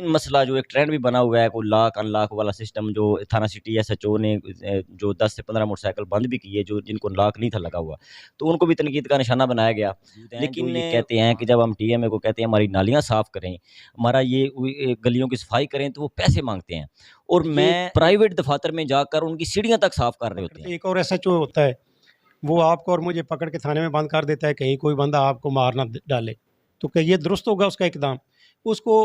ان مسئلہ جو ایک ٹرینڈ بھی بنا ہوا ہے، کوئی لاک ان لاک والا سسٹم، جو تھانہ سٹی ایس ایچ او نے جو 10 سے 15 موٹر سائیکل بند بھی کیے جو جن کو لاک نہیں تھا لگا ہوا، تو ان کو بھی تنقید کا نشانہ بنایا گیا۔ لیکن یہ کہتے ہیں کہ جب ہم ٹی ایم اے کو کہتے ہیں ہماری نالیاں صاف کریں، ہمارا یہ گلیوں کی صفائی کریں، تو وہ پیسے مانگتے ہیں، اور میں پرائیویٹ دفاتر میں جا کر ان کی سیڑھیاں تک صاف کر رہے ہوتے ہیں۔ ایک اور ایس ایچ او ہوتا ہے، وہ آپ کو اور مجھے پکڑ کے تھانے میں بند کر دیتا ہے، کہیں کوئی بندہ آپ کو مار نہ ڈالے، تو کہ یہ درست ہوگا اس کا اقدام؟ اس کو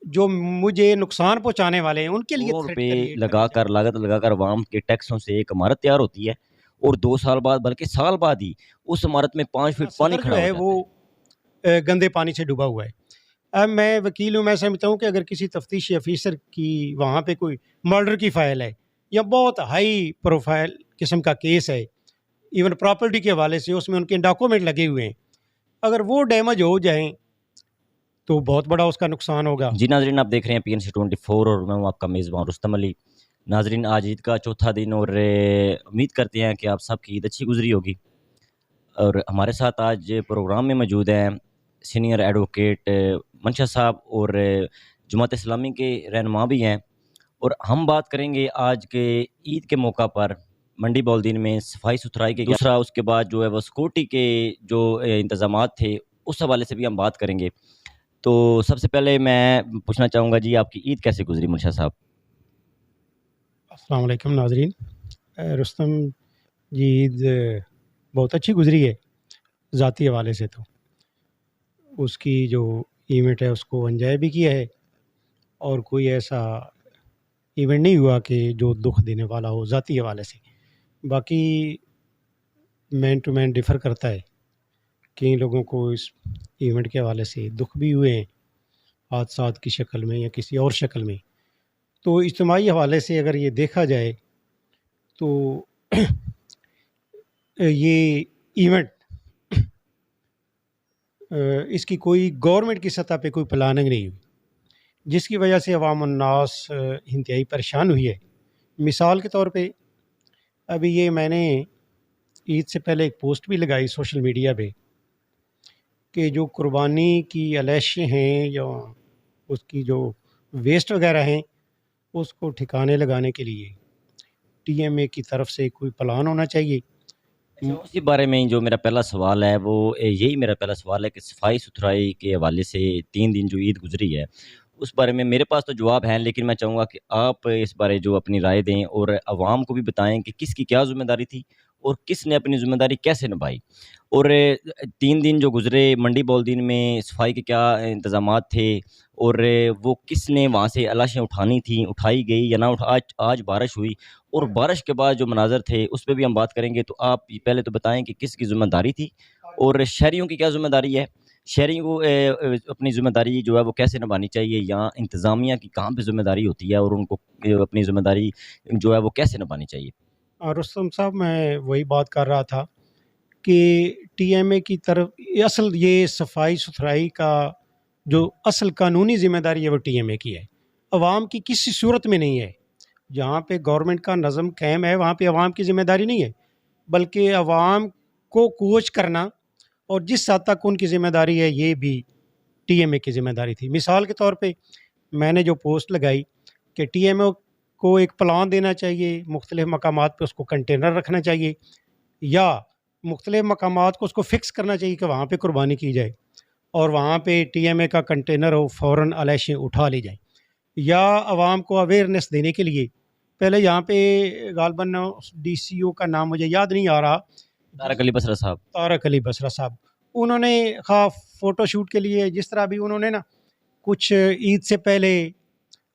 جو مجھے نقصان پہنچانے والے ہیں ان کے لیے روپے لگا کر لاگت لگا کر عوام کے ٹیکسوں سے ایک عمارت تیار ہوتی ہے، اور 2 سال بعد بلکہ سال بعد ہی اس عمارت میں 5 فٹ پانی کھڑا ہو جاتا ہے۔ وہ گندے پانی سے ڈوبا ہوا ہے۔ اب میں وکیل ہوں، میں سمجھتا ہوں کہ اگر کسی تفتیشی افیسر کی وہاں پہ کوئی مرڈر کی فائل ہے یا بہت ہائی پروفائل قسم کا کیس ہے، ایون پراپرٹی کے حوالے سے اس میں ان کے ڈاکومنٹ لگے ہوئے ہیں، اگر وہ ڈیمیج ہو جائیں تو بہت بڑا اس کا نقصان ہوگا۔ جی ناظرین، آپ دیکھ رہے ہیں پی این سی 24 اور میں ہوں آپ کا میزبان رستم علی۔ ناظرین، آج عید کا چوتھا دن، اور امید کرتے ہیں کہ آپ سب کی عید اچھی گزری ہوگی، اور ہمارے ساتھ آج پروگرام میں موجود ہیں سینئر ایڈوکیٹ منشا صاحب، اور جماعت اسلامی کے رہنما بھی ہیں، اور ہم بات کریں گے آج کے عید کے موقع پر منڈی بولدین میں صفائی ستھرائی کے، دوسرا اس کے بعد جو ہے وہ سیکورٹی کے جو انتظامات تھے اس حوالے سے بھی ہم بات کریں گے۔ تو سب سے پہلے میں پوچھنا چاہوں گا جی، آپ کی عید کیسے گزری منشا صاحب؟ السلام علیکم ناظرین۔ رستم جی، عید بہت اچھی گزری ہے ذاتی حوالے سے، تو اس کی جو ایونٹ ہے اس کو انجوائے بھی کیا ہے، اور کوئی ایسا ایونٹ نہیں ہوا کہ جو دکھ دینے والا ہو ذاتی حوالے سے۔ باقی مین ٹو مین ڈیفر کرتا ہے، کئی لوگوں کو اس ایونٹ کے حوالے سے دکھ بھی ہوئے ہیں، حادثات کی شکل میں یا کسی اور شکل میں۔ تو اجتماعی حوالے سے اگر یہ دیکھا جائے تو یہ ایونٹ اس کی کوئی گورنمنٹ کی سطح پہ کوئی پلاننگ نہیں ہوئی، جس کی وجہ سے عوام الناس انتہائی پریشان ہوئی ہے۔ مثال کے طور پہ ابھی یہ میں نے عید سے پہلے ایک پوسٹ بھی لگائی سوشل میڈیا پہ کہ جو قربانی کی الیشیں ہیں یا اس کی جو ویسٹ وغیرہ ہیں اس کو ٹھکانے لگانے کے لیے ٹی ایم اے کی طرف سے کوئی پلان ہونا چاہیے۔ اسی بارے میں جو میرا پہلا سوال ہے وہ یہی میرا پہلا سوال ہے کہ صفائی ستھرائی کے حوالے سے 3 دن جو عید گزری ہے اس بارے میں میرے پاس تو جواب ہیں، لیکن میں چاہوں گا کہ آپ اس بارے جو اپنی رائے دیں اور عوام کو بھی بتائیں کہ کس کی کیا ذمہ داری تھی اور کس نے اپنی ذمہ داری کیسے نبھائی، اور 3 دن جو گزرے منڈی بولدین میں صفائی کے کیا انتظامات تھے، اور وہ کس نے وہاں سے لاشیں اٹھانی تھیں، اٹھائی گئی یا نہ آج بارش ہوئی، اور بارش کے بعد جو مناظر تھے اس پہ بھی ہم بات کریں گے۔ تو آپ پہلے تو بتائیں کہ کس کی ذمہ داری تھی اور شہریوں کی کیا ذمہ داری ہے، شہریوں کو اپنی ذمہ داری جو ہے وہ کیسے نبھانی چاہیے، یا انتظامیہ کی کہاں پہ ذمہ داری ہوتی ہے اور ان کو اپنی ذمہ داری جو ہے وہ کیسے نبھانی چاہیے؟ رستم صاحب، میں وہی بات کر رہا تھا کہ ٹی ایم اے کی طرف اصل یہ صفائی ستھرائی کا جو اصل قانونی ذمہ داری ہے وہ ٹی ایم اے کی ہے، عوام کی کسی صورت میں نہیں ہے۔ جہاں پہ گورنمنٹ کا نظم قائم ہے وہاں پہ عوام کی ذمہ داری نہیں ہے، بلکہ عوام کو کوچ کرنا، اور جس حد تک ان کی ذمہ داری ہے یہ بھی ٹی ایم اے کی ذمہ داری تھی۔ مثال کے طور پہ میں نے جو پوسٹ لگائی کہ ٹی ایم اے کو ایک پلان دینا چاہیے، مختلف مقامات پہ اس کو کنٹینر رکھنا چاہیے، یا مختلف مقامات کو اس کو فکس کرنا چاہیے کہ وہاں پہ قربانی کی جائے، اور وہاں پہ ٹی ایم اے کا کنٹینر ہو، فوراً الیشیں اٹھا لی جائیں، یا عوام کو اویئرنیس دینے کے لیے پہلے یہاں پہ غالباً ڈی سی او کا نام مجھے یاد نہیں آ رہا، طارق علی بسرا صاحب، طارق علی بسرا صاحب، انہوں نے خواہ فوٹو شوٹ کے لیے جس طرح بھی انہوں نے نا کچھ عید سے پہلے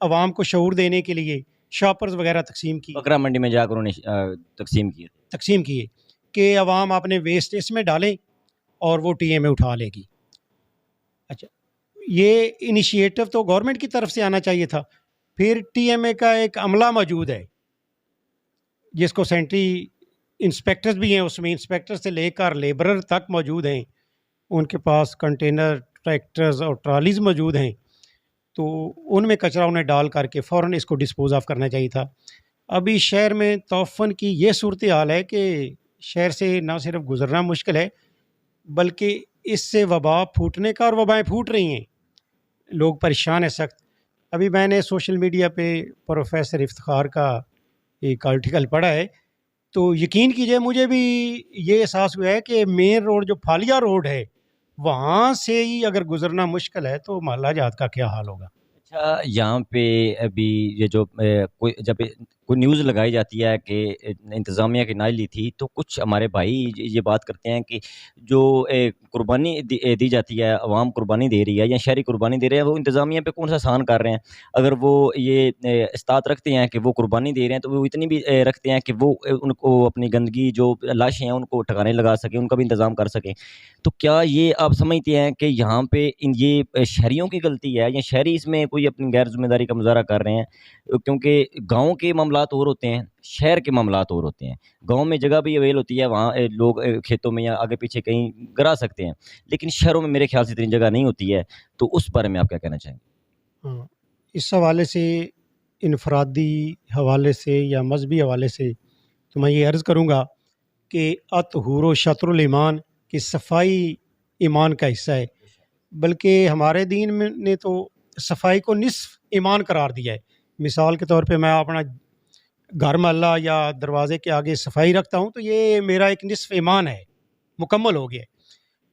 عوام کو شعور دینے کے لیے شاپرز وغیرہ تقسیم کی، بکرا منڈی میں جا کر انہوں نے تقسیم کیے کہ عوام اپنے ویسٹ اس میں ڈالیں اور وہ ٹی ایم اے اٹھا لے گی۔ اچھا، یہ انیشیٹو تو گورنمنٹ کی طرف سے آنا چاہیے تھا۔ پھر ٹی ایم اے کا ایک عملہ موجود ہے جس کو سینٹری انسپیکٹرز بھی ہیں، اس میں انسپیکٹر سے لے کر لیبرر تک موجود ہیں، ان کے پاس کنٹینر، ٹریکٹرز اور ٹرالیز موجود ہیں، تو ان میں کچرا انہیں ڈال کر کے فوراً اس کو ڈسپوز آف کرنا چاہیے تھا۔ ابھی شہر میں توفن کی یہ صورتحال ہے کہ شہر سے نہ صرف گزرنا مشکل ہے بلکہ اس سے وبا پھوٹنے کا، اور وبائیں پھوٹ رہی ہیں، لوگ پریشان ہیں سخت۔ ابھی میں نے سوشل میڈیا پہ پروفیسر افتخار کا ایک آرٹیکل پڑھا ہے، تو یقین کیجئے مجھے بھی یہ احساس ہوا ہے کہ مین روڈ جو پھالیا روڈ ہے وہاں سے ہی اگر گزرنا مشکل ہے تو محلہ جات کا کیا حال ہوگا۔ اچھا، یہاں پہ ابھی یہ جو کوئی جب کوئی نیوز لگائی جاتی ہے کہ انتظامیہ کی نااہلی تھی، تو کچھ ہمارے بھائی یہ بات کرتے ہیں کہ جو قربانی دی جاتی ہے، عوام قربانی دے رہی ہے یا شہری قربانی دے رہے ہیں، وہ انتظامیہ پہ کون سا احسان کر رہے ہیں؟ اگر وہ یہ استاد رکھتے ہیں کہ وہ قربانی دے رہے ہیں، تو وہ اتنی بھی رکھتے ہیں کہ وہ ان کو اپنی گندگی جو لاشیں ہیں ان کو ٹھکانے لگا سکیں، ان کا بھی انتظام کر سکیں۔ تو کیا یہ آپ سمجھتے ہیں کہ یہاں پہ یہ شہریوں کی غلطی ہے یا شہری اس میں کوئی اپنی غیر ذمہ داری کا مظاہرہ کر رہے ہیں؟ کیونکہ گاؤں کے معاملات اور ہوتے ہیں، شہر کے معاملات اور ہوتے ہیں۔ گاؤں میں جگہ بھی اویل ہوتی ہے، وہاں لوگ کھیتوں میں یا آگے پیچھے کہیں گرا سکتے ہیں، لیکن شہروں میں میرے خیال سے اتنی جگہ نہیں ہوتی ہے۔ تو اس بارے میں آپ کیا کہنا چاہیں گے؟ ہاں، اس حوالے سے انفرادی حوالے سے یا مذہبی حوالے سے تو میں یہ عرض کروں گا کہ اطہور و شطر الایمان کی صفائی ایمان کا حصہ ہے، بلکہ ہمارے دین میں نے تو صفائی کو نصف ایمان قرار دیا ہے۔ مثال کے طور پہ میں اپنا گھر محلہ یا دروازے کے آگے صفائی رکھتا ہوں تو یہ میرا ایک نصف ایمان ہے، مکمل ہو گیا۔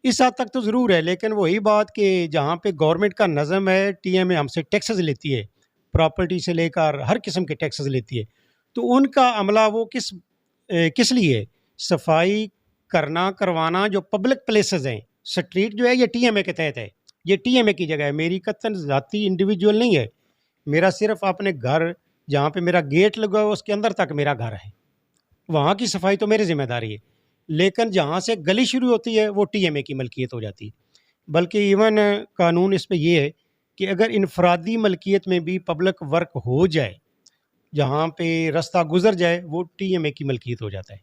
اس حد تک تو ضرور ہے، لیکن وہی بات کہ جہاں پہ گورنمنٹ کا نظم ہے، ٹی ایم اے ہم سے ٹیکسز لیتی ہے، پراپرٹی سے لے کر ہر قسم کے ٹیکسز لیتی ہے، تو ان کا عملہ وہ کس لیے ہے؟ صفائی کروانا جو پبلک پلیسز ہیں، سٹریٹ جو ہے یہ ٹی ایم اے کے تحت ہے، یہ ٹی ایم اے کی جگہ ہے، میری قطعاً ذاتی انڈیویجول نہیں ہے، میرا صرف اپنے گھر جہاں پہ میرا گیٹ لگا ہوا اس کے اندر تک میرا گھر ہے، وہاں کی صفائی تو میری ذمہ داری ہے، لیکن جہاں سے گلی شروع ہوتی ہے وہ ٹی ایم اے کی ملکیت ہو جاتی ہے۔ بلکہ ایون قانون اس پہ یہ ہے کہ اگر انفرادی ملکیت میں بھی پبلک ورک ہو جائے، جہاں پہ رستہ گزر جائے، وہ ٹی ایم اے کی ملکیت ہو جاتا ہے،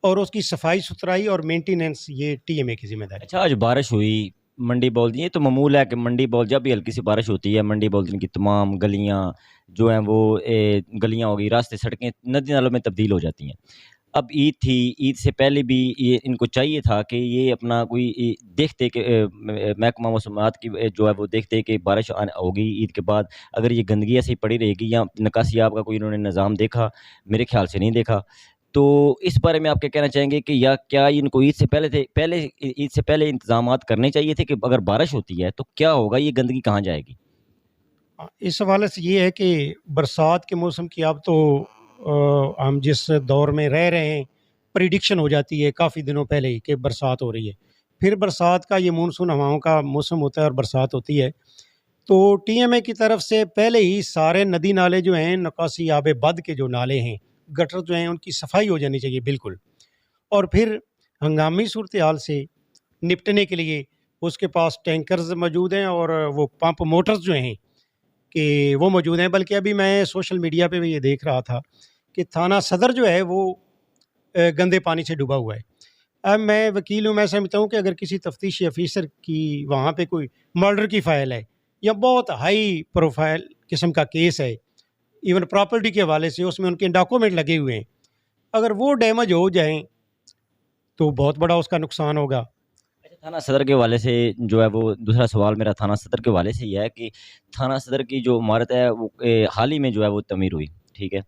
اور اس کی صفائی ستھرائی اور مینٹیننس یہ ٹی ایم اے کی ذمہ داری۔ اچھا، آج بارش ہوئی، منڈی بول دی، یہ تو معمول ہے کہ منڈی بول جب بھی ہلکی سی بارش ہوتی ہے، منڈی بول دن کی تمام گلیاں جو ہیں وہ گلیاں ہو گئی، راستے، سڑکیں ندی نالوں میں تبدیل ہو جاتی ہیں۔ اب عید تھی، عید سے پہلے بھی یہ ان کو چاہیے تھا کہ یہ اپنا کوئی دیکھتے کہ محکمہ موسمیات کی جو ہے وہ دیکھتے کہ بارش ہوگی عید کے بعد، اگر یہ گندگی ایسے ہی پڑی رہے گی یا نکاسی آب کا کوئی انہوں نے نظام دیکھا؟ میرے خیال سے نہیں دیکھا۔ تو اس بارے میں آپ کیا کہنا چاہیں گے کہ یا کیا ان کو عید سے پہلے انتظامات کرنے چاہیے تھے کہ اگر بارش ہوتی ہے تو کیا ہوگا، یہ گندگی کہاں جائے گی؟ اس حوالے سے یہ ہے کہ برسات کے موسم کی اب تو ہم جس دور میں رہ رہے ہیں، پریڈکشن ہو جاتی ہے کافی دنوں پہلے ہی کہ برسات ہو رہی ہے، پھر برسات کا یہ مونسون ہواؤں کا موسم ہوتا ہے اور برسات ہوتی ہے، تو ٹی ایم اے کی طرف سے پہلے ہی سارے ندی نالے جو ہیں، نکاسی آب بد کے جو نالے ہیں، گٹر جو ہیں، ان کی صفائی ہو جانی چاہیے بالکل، اور پھر ہنگامی صورتحال سے نپٹنے کے لیے اس کے پاس ٹینکرز موجود ہیں اور وہ پمپ موٹرز جو ہیں کہ وہ موجود ہیں۔ بلکہ ابھی میں سوشل میڈیا پہ بھی یہ دیکھ رہا تھا کہ تھانہ صدر جو ہے وہ گندے پانی سے ڈوبا ہوا ہے۔ اب میں وکیل ہوں، میں سمجھتا ہوں کہ اگر کسی تفتیشی افیسر کی وہاں پہ کوئی مرڈر کی فائل ہے یا بہت ہائی پروفائل قسم کا کیس ہے، ایون پراپرٹی کے حوالے سے اس میں ان کے ڈاکومنٹ لگے ہوئے ہیں، اگر وہ ڈیمیج ہو جائیں تو بہت بڑا اس کا نقصان ہوگا۔ اچھا، تھانہ صدر کے حوالے سے جو ہے وہ دوسرا سوال میرا تھانہ صدر کے حوالے سے یہ ہے کہ تھانہ صدر کی جو عمارت ہے وہ حال ہی میں جو ہے وہ تعمیر ہوئی، ٹھیک ہے؟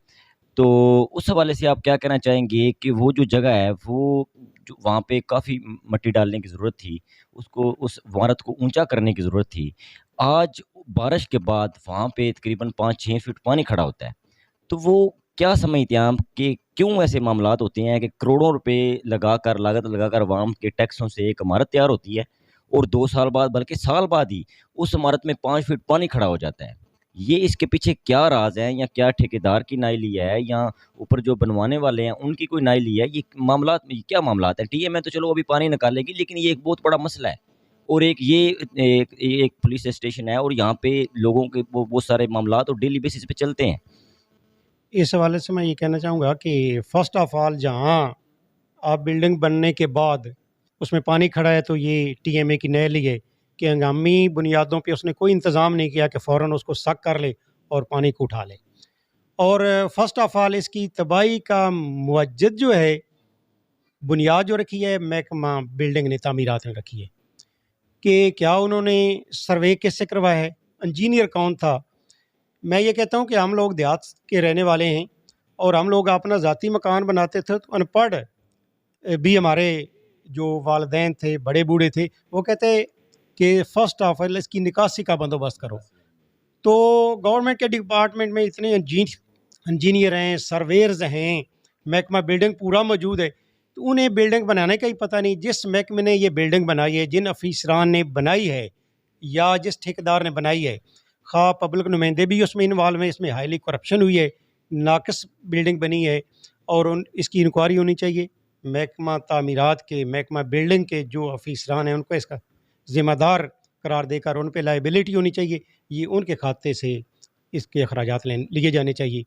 تو اس حوالے سے آپ کیا کہنا چاہیں گے کہ وہ جو جگہ ہے وہ جو وہاں پہ کافی مٹی ڈالنے کی ضرورت تھی، اس عمارت کو اونچا کرنے کی ضرورت تھی، آج بارش کے بعد وہاں پہ تقریباً 5-6 فٹ پانی کھڑا ہوتا ہے، تو وہ کیا سمجھتے ہیں آپ کہ کیوں ایسے معاملات ہوتے ہیں کہ کروڑوں روپے لاگت لگا کر عوام کے ٹیکسوں سے ایک عمارت تیار ہوتی ہے اور 2 سال بعد بلکہ سال بعد ہی اس عمارت میں 5 فٹ پانی کھڑا ہو جاتا ہے؟ یہ اس کے پیچھے کیا راز ہے، یا کیا ٹھیکیدار کی نااہلی ہے، یا اوپر جو بنوانے والے ہیں ان کی کوئی نااہلی ہے؟ یہ کیا معاملات ہیں؟ ٹی ایم ہے تو چلو ابھی پانی نکالے گی، لیکن یہ ایک بہت بڑا مسئلہ ہے، اور ایک پولیس اسٹیشن ہے اور یہاں پہ لوگوں کے وہ بہت سارے معاملات اور ڈیلی بیسس پہ چلتے ہیں۔ اس حوالے سے میں یہ کہنا چاہوں گا کہ فرسٹ آف آل جہاں آپ بلڈنگ بننے کے بعد اس میں پانی کھڑا ہے تو یہ ٹی ایم اے کی نااہلی ہے کہ ہنگامی بنیادوں پہ اس نے کوئی انتظام نہیں کیا کہ فوراً اس کو سک کر لے اور پانی کو اٹھا لے، اور فرسٹ آف آل اس کی تباہی کا موجد جو ہے، بنیاد جو رکھی ہے محکمہ بلڈنگ نے تعمیرات نے رکھی ہے کہ کیا انہوں نے سروے کس سے کروایا ہے، انجینئر کون تھا، میں یہ کہتا ہوں کہ ہم لوگ دیہات کے رہنے والے ہیں اور ہم لوگ اپنا ذاتی مکان بناتے تھے تو ان پڑھ بھی ہمارے جو والدین تھے بڑے بوڑھے تھے وہ کہتے کہ فرسٹ آف آل اس کی نکاسی کا بندوبست کرو. تو گورنمنٹ کے ڈپارٹمنٹ میں اتنے انجینئر ہیں، سرویئرز ہیں، محکمہ بلڈنگ پورا موجود ہے، تو انہیں بلڈنگ بنانے کا ہی پتہ نہیں. جس محکمے نے یہ بلڈنگ بنائی ہے، جن افیسران نے بنائی ہے یا جس ٹھیکیدار نے بنائی ہے، خواہ پبلک نمائندے بھی اس میں انوالو ہیں، اس میں ہائیلی کرپشن ہوئی ہے، ناقص بلڈنگ بنی ہے اور اس کی انکوائری ہونی چاہیے. محکمہ تعمیرات کے، محکمہ بلڈنگ کے جو افیسران ہیں ان کو اس کا ذمہ دار قرار دے کر ان پہ لائبلٹی ہونی چاہیے. یہ ان کے کھاتے سے اس کے اخراجات لیے جانے چاہیے.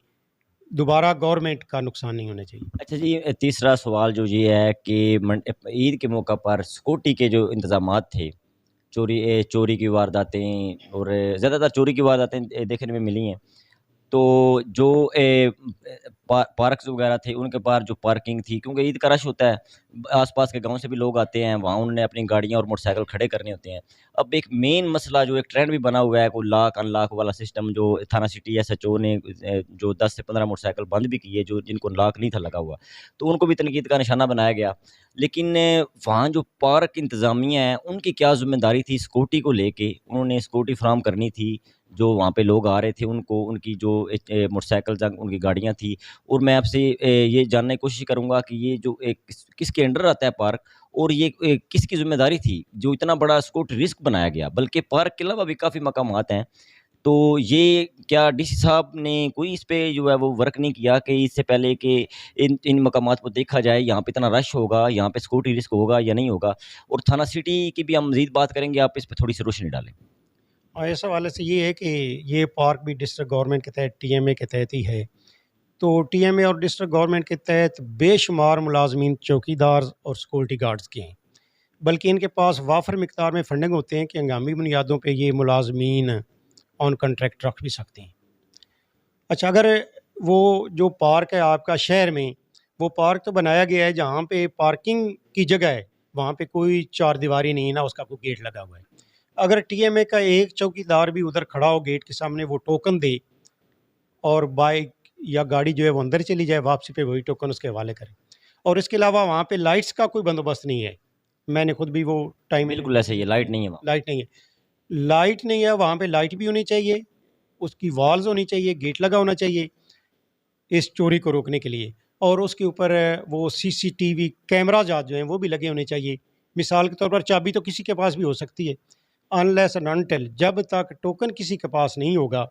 دوبارہ گورنمنٹ کا نقصان نہیں ہونا چاہیے. اچھا جی، تیسرا سوال جو یہ ہے کہ عید کے موقع پر سیکورٹی کے جو انتظامات تھے، چوری کی وارداتیں اور زیادہ تر چوری کی وارداتیں دیکھنے میں ملی ہیں، تو جو پارکس وغیرہ تھے ان کے پاس جو پارکنگ تھی، کیونکہ عید کا رش ہوتا ہے، آس پاس کے گاؤں سے بھی لوگ آتے ہیں، وہاں انہوں نے اپنی گاڑیاں اور موٹر سائیکل کھڑے کرنے ہوتے ہیں. اب ایک مین مسئلہ جو ایک ٹرینڈ بھی بنا ہوا ہے، کوئی لاک ان لاک والا سسٹم، جو تھانہ سٹی ایس ایچ او نے جو 10 سے 15 موٹر سائیکل بند بھی کیے جن کو لاک نہیں تھا لگا ہوا، تو ان کو بھی تنقید کا نشانہ بنایا گیا. لیکن وہاں جو پارک انتظامیہ ہیں ان کی کیا ذمہ داری تھی سیکورٹی کو لے کے؟ انہوں نے سیکورٹی فراہم کرنی تھی، جو وہاں پہ لوگ آ رہے تھے ان کو، ان کی جو موٹر سائیکل ان کی گاڑیاں تھیں. اور میں آپ سے یہ جاننے کی کوشش کروں گا کہ یہ جو کس کے انڈر آتا ہے پارک، اور یہ کس کی ذمہ داری تھی جو اتنا بڑا سیکورٹی رسک بنایا گیا؟ بلکہ پارک کے علاوہ بھی کافی مقامات ہیں، تو یہ کیا ڈی سی صاحب نے کوئی اس پہ جو ہے وہ ورک نہیں کیا کہ اس سے پہلے کہ ان مقامات کو دیکھا جائے، یہاں پہ اتنا رش ہوگا، یہاں پہ سیکورٹی رسک ہوگا یا نہیں ہوگا؟ اور تھانہ سٹی کی بھی ہم مزید بات کریں گے، آپ اس پہ تھوڑی سی روشنی ڈالیں. اور اس حوالے سے یہ ہے کہ یہ پارک بھی ڈسٹرکٹ گورنمنٹ کے تحت ٹی ایم اے کے تحت ہی ہے. تو ٹی ایم اے اور ڈسٹرکٹ گورنمنٹ کے تحت بے شمار ملازمین چوکیدار اور سیکورٹی گارڈز کے ہیں، بلکہ ان کے پاس وافر مقدار میں فنڈنگ ہوتے ہیں کہ ہنگامی بنیادوں پہ یہ ملازمین آن کنٹریکٹ رکھ بھی سکتے ہیں. اچھا، اگر وہ جو پارک ہے آپ کا شہر میں، وہ پارک تو بنایا گیا ہے جہاں پہ پارکنگ کی جگہ ہے، وہاں پہ کوئی چار دیواری نہیں ہے، نہ اس کا کوئی گیٹ لگا ہوا ہے. اگر ٹی ایم اے کا ایک چوکیدار بھی ادھر کھڑا ہو گیٹ کے سامنے، وہ ٹوکن دے اور بائک یا گاڑی جو ہے وہ اندر چلی جائے، واپسی پہ وہی ٹوکن اس کے حوالے کرے. اور اس کے علاوہ وہاں پہ لائٹس کا کوئی بندوبست نہیں ہے. میں نے خود بھی وہ ٹائم بالکل ایسے ہی ہے، لائٹ نہیں ہے وہاں. لائٹ نہیں ہے، لائٹ نہیں ہے وہاں پہ. لائٹ بھی ہونی چاہیے، اس کی والز ہونی چاہیے، گیٹ لگا ہونا چاہیے اس چوری کو روکنے کے لیے. اور اس کے اوپر وہ سی سی ٹی وی کیمراز جو ہیں وہ بھی لگے ہونے چاہیے. مثال کے طور پر چابی تو کسی کے پاس بھی ہو سکتی ہے، انلیس اینڈ انٹل، جب تک ٹوکن کسی کے پاس نہیں ہوگا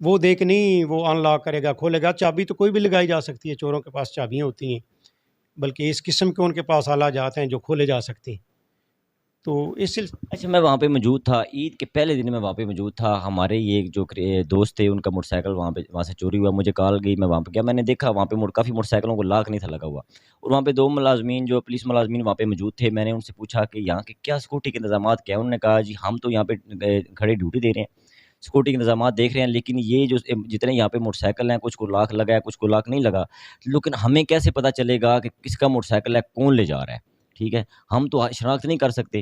وہ دیکھ نہیں وہ ان لاک کرے گا کھولے گا. چابی تو کوئی بھی لگائی جا سکتی ہے، چوروں کے پاس چابیاں ہوتی ہیں، بلکہ اس قسم کے ان کے پاس آلہ جاتے ہیں جو کھولے جا سکتے ہیں. تو اس اچھا، میں وہاں پہ موجود تھا، عید کے پہلے دن میں وہاں پہ موجود تھا. ہمارے یہ جو دوست تھے ان کا موٹر سائیکل وہاں سے چوری ہوا، مجھے کال گئی، میں وہاں پہ گیا، میں نے دیکھا وہاں پہ کافی موٹر سائیکلوں کو لاک نہیں تھا لگا ہوا. اور وہاں پہ 2 ملازمین جو پولیس ملازمین وہاں پہ موجود تھے، میں نے ان سے پوچھا کہ یہاں کے کیا سیکورٹی کے انتظامات کیا ہیں؟ انہوں نے کہا جی ہم تو یہاں پہ کھڑے ڈیوٹی دے رہے ہیں، سیکورٹی کے انتظامات دیکھ رہے ہیں، لیکن یہ جو جتنے یہاں پہ موٹر سائیکل ہیں کچھ کو لاک لگا ہے کچھ کو لاک نہیں لگا، لیکن ہمیں کیسے پتہ چلے گا کہ کس کا موٹر سائیکل ہے، کون لے جا رہا ہے؟ ٹھیک ہے، ہم تو شناخت نہیں کر سکتے.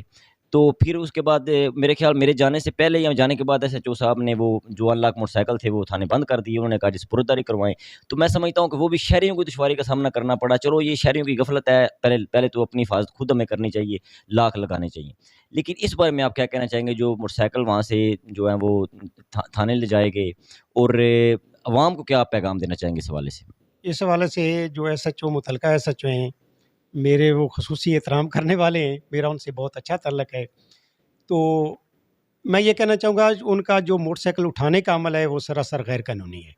تو پھر اس کے بعد میرے خیال میرے جانے سے پہلے یا جانے کے بعد ایس ایچ او صاحب نے وہ جو 1 لاکھ موٹر سائیکل تھے وہ تھانے بند کر دیے. انہوں نے کہا جس سپرداری کروائیں. تو میں سمجھتا ہوں کہ وہ بھی شہریوں کو دشواری کا سامنا کرنا پڑا. چلو یہ شہریوں کی غفلت ہے، پہلے تو اپنی حفاظت خود ہمیں کرنی چاہیے، لاک لگانے چاہیے. لیکن اس بارے میں آپ کیا کہنا چاہیں گے جو موٹر سائیکل وہاں سے جو ہیں وہ تھانے لے جائے گئے، اور عوام کو کیا آپ پیغام دینا چاہیں گے اس حوالے سے؟ اس حوالے سے جو ایس ایچ او متعلقہ ایس ایچ او ہیں میرے، وہ خصوصی احترام کرنے والے ہیں، میرا ان سے بہت اچھا تعلق ہے. تو میں یہ کہنا چاہوں گا ان کا جو موٹر سائیکل اٹھانے کا عمل ہے وہ سراسر غیر قانونی ہے،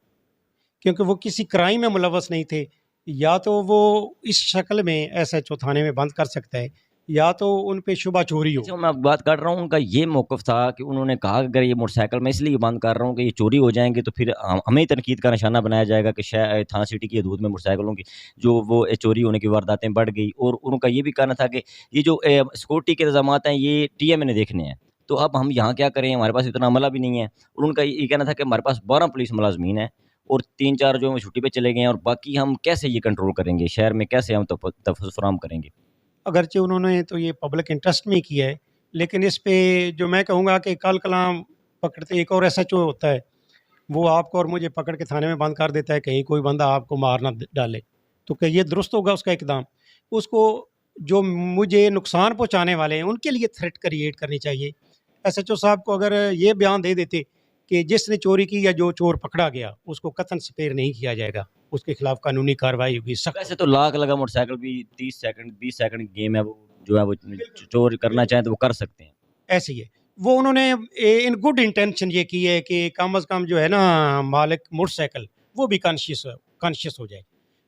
کیونکہ وہ کسی کرائم میں ملوث نہیں تھے. یا تو وہ اس شکل میں ایس ایچ او تھانے میں بند کر سکتا ہے، یا تو ان پہ شبہ چوری ہو. جو میں بات کر رہا ہوں ان کا یہ موقف تھا کہ انہوں نے کہا کہ اگر یہ موٹر سائیکل میں اس لیے بند کر رہا ہوں کہ یہ چوری ہو جائیں گے تو پھر ہمیں تنقید کا نشانہ بنایا جائے گا کہ شاید تھانہ سٹی کی حدود میں موٹر سائیکلوں کی جو وہ چوری ہونے کی وارداتیں بڑھ گئی. اور ان کا یہ بھی کہنا تھا کہ یہ جو سیکورٹی کے انتظامات ہیں یہ ٹی ایم اے نے دیکھنے ہیں، تو اب ہم یہاں کیا کریں، ہمارے پاس اتنا عملہ بھی نہیں ہے. اور ان کا یہ کہنا تھا کہ ہمارے پاس 12 پولیس ملازمین ہیں اور 3-4 جو چھٹی پہ چلے گئے ہیں، اور باقی ہم کیسے یہ کنٹرول کریں گے، شہر میں کیسے ہم تحفظ فراہم کریں گے؟ اگرچہ انہوں نے تو یہ پبلک انٹرسٹ میں کیا ہے، لیکن اس پہ جو میں کہوں گا کہ کال کلام پکڑتے ایک اور ایس ایچ او ہوتا ہے وہ آپ کو اور مجھے پکڑ کے تھانے میں بند کر دیتا ہے کہیں کوئی بندہ آپ کو مار نہ ڈالے، تو کہ یہ درست ہوگا اس کا اقدام؟ اس کو جو مجھے نقصان پہنچانے والے ہیں ان کے لیے تھریٹ کریٹ کرنی چاہیے۔ ایس ایچ او صاحب کو اگر یہ بیان دے دیتے کہ جس نے چوری کی یا جو چور پکڑا گیا اس کو قطعاً سپیر نہیں کیا جائے گا، اس کے خلاف قانونی کارروائی ہوگی سخت۔ ویسے تو لاکھ لگا موٹر سائیکل بھی 30 سیکنڈ 20 سیکنڈ کی گیم ہے، وہ جو ہے وہ چور کرنا چاہیں تو وہ کر سکتے ہیں۔ ایسی ہے وہ انہوں نے ان گڈ انٹینشن یہ کی ہے کہ کم از کم جو ہے نا مالک موٹر سائیکل وہ بھی کانشیس ہو جائے،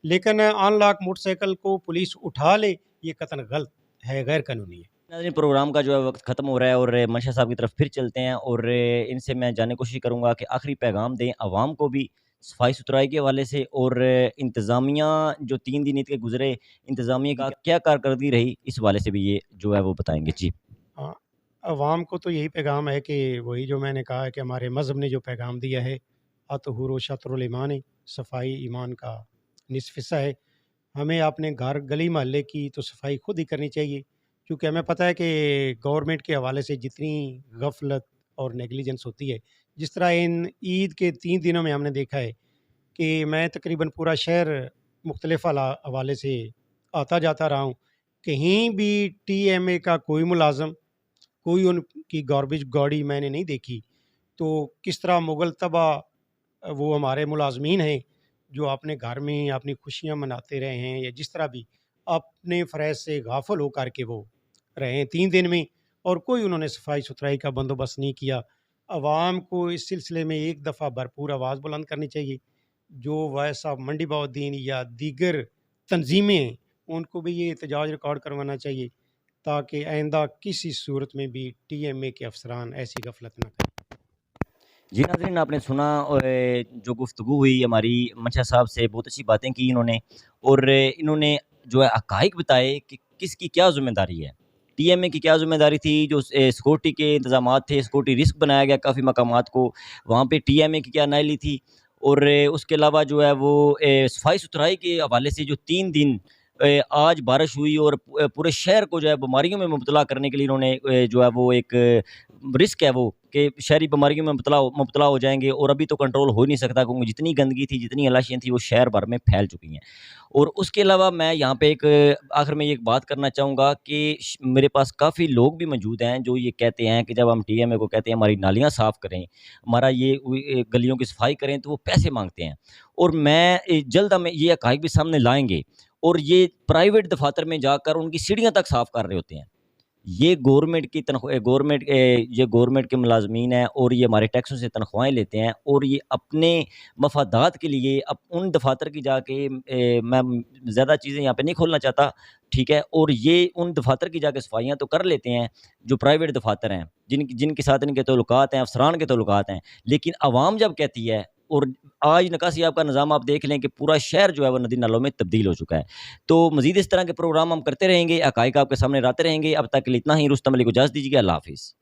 لیکن ان لاک موٹر سائیکل کو پولیس اٹھا لے یہ قطعاً غلط ہے، غیر قانونی ہے۔ ناظرین پروگرام کا جو ہے وقت ختم ہو رہا ہے اور منشا صاحب کی طرف پھر چلتے ہیں اور ان سے میں جاننے کی کوشش کروں گا کہ آخری پیغام دیں عوام کو بھی صفائی ستھرائی کے حوالے سے، اور انتظامیہ جو 3 دن عید کے گزرے انتظامیہ کا کیا کارکردگی رہی اس حوالے سے بھی یہ جو ہے وہ بتائیں گے۔ جی ہاں، عوام کو تو یہی پیغام ہے کہ وہی جو میں نے کہا ہے کہ ہمارے مذہب نے جو پیغام دیا ہے اطہور و شطر الایمان، صفائی ایمان کا نصف حصہ ہے۔ ہمیں اپنے گھر گلی محلے کی تو صفائی خود ہی کرنی چاہیے، کیونکہ ہمیں پتہ ہے کہ گورنمنٹ کے حوالے سے جتنی غفلت اور نیگلیجنس ہوتی ہے، جس طرح ان عید کے 3 دنوں میں ہم نے دیکھا ہے کہ میں تقریباً پورا شہر مختلف حوالے سے آتا جاتا رہا ہوں، کہیں بھی ٹی ایم اے کا کوئی ملازم، کوئی ان کی گاربیج گاڑی میں نے نہیں دیکھی۔ تو کس طرح مغل طبع وہ ہمارے ملازمین ہیں جو اپنے گھر میں اپنی خوشیاں مناتے رہے ہیں یا جس طرح بھی اپنے فرائض سے غافل ہو کر کے وہ رہے ہیں 3 دن میں، اور کوئی انہوں نے صفائی ستھرائی کا بندوبست نہیں کیا۔ عوام کو اس سلسلے میں ایک دفعہ بھرپور آواز بلند کرنی چاہیے، جو وائس آف منڈی بہاؤالدین یا دیگر تنظیمیں ہیں ان کو بھی یہ احتجاج ریکارڈ کروانا چاہیے تاکہ آئندہ کسی صورت میں بھی ٹی ایم اے کے افسران ایسی غفلت نہ کریں۔ جی ناظرین آپ نے سنا جو گفتگو ہوئی ہماری منشا صاحب سے، بہت اچھی باتیں کی انہوں نے، اور انہوں نے جو ہے حقائق بتائے کہ کس کی کیا ذمہ داری ہے، ٹی ایم اے کی کیا ذمہ داری تھی، جو سیکورٹی کے انتظامات تھے، سیکورٹی رسک بنایا گیا کافی مقامات کو، وہاں پہ ٹی ایم اے کی کیا نائلی تھی، اور اس کے علاوہ جو ہے وہ صفائی ستھرائی کے حوالے سے جو 3 دن آج بارش ہوئی اور پورے شہر کو جو ہے بیماریوں میں مبتلا کرنے کے لیے انہوں نے جو ہے وہ ایک رسک ہے وہ کہ شہری بیماریوں میں مبتلا ہو جائیں گے، اور ابھی تو کنٹرول ہو نہیں سکتا کیونکہ جتنی گندگی تھی جتنی علاشیاں تھیں وہ شہر بھر میں پھیل چکی ہیں۔ اور اس کے علاوہ میں یہاں پہ ایک آخر میں یہ بات کرنا چاہوں گا کہ میرے پاس کافی لوگ بھی موجود ہیں جو یہ کہتے ہیں کہ جب ہم ٹی ایم اے کو کہتے ہیں ہماری نالیاں صاف کریں، ہمارا یہ گلیوں کی صفائی کریں، تو وہ پیسے مانگتے ہیں، اور میں جلد ہم یہ حقائق بھی سامنے لائیں گے، اور یہ پرائیویٹ دفاتر میں جا کر ان کی سیڑھیاں تک صاف کر رہے ہوتے ہیں۔ یہ گورنمنٹ کی یہ گورنمنٹ کے ملازمین ہیں اور یہ ہمارے ٹیکسوں سے تنخواہیں لیتے ہیں، اور یہ اپنے مفادات کے لیے ان دفاتر کی جا کے میں زیادہ چیزیں یہاں پہ نہیں کھولنا چاہتا، ٹھیک ہے، اور یہ ان دفاتر کی جا کے صفائیاں تو کر لیتے ہیں جو پرائیویٹ دفاتر ہیں، جن کے ساتھ ان کے تعلقات ہیں، افسران کے تعلقات ہیں، لیکن عوام جب کہتی ہے، اور آج نکاسی آپ کا نظام آپ دیکھ لیں کہ پورا شہر جو ہے وہ ندی نالوں میں تبدیل ہو چکا ہے۔ تو مزید اس طرح کے پروگرام ہم کرتے رہیں گے، حقائق آپ کے سامنے لاتے رہیں گے۔ اب تک کے لیے اتنا ہی، رستم علی کو اجازت دیجیے، اللہ حافظ۔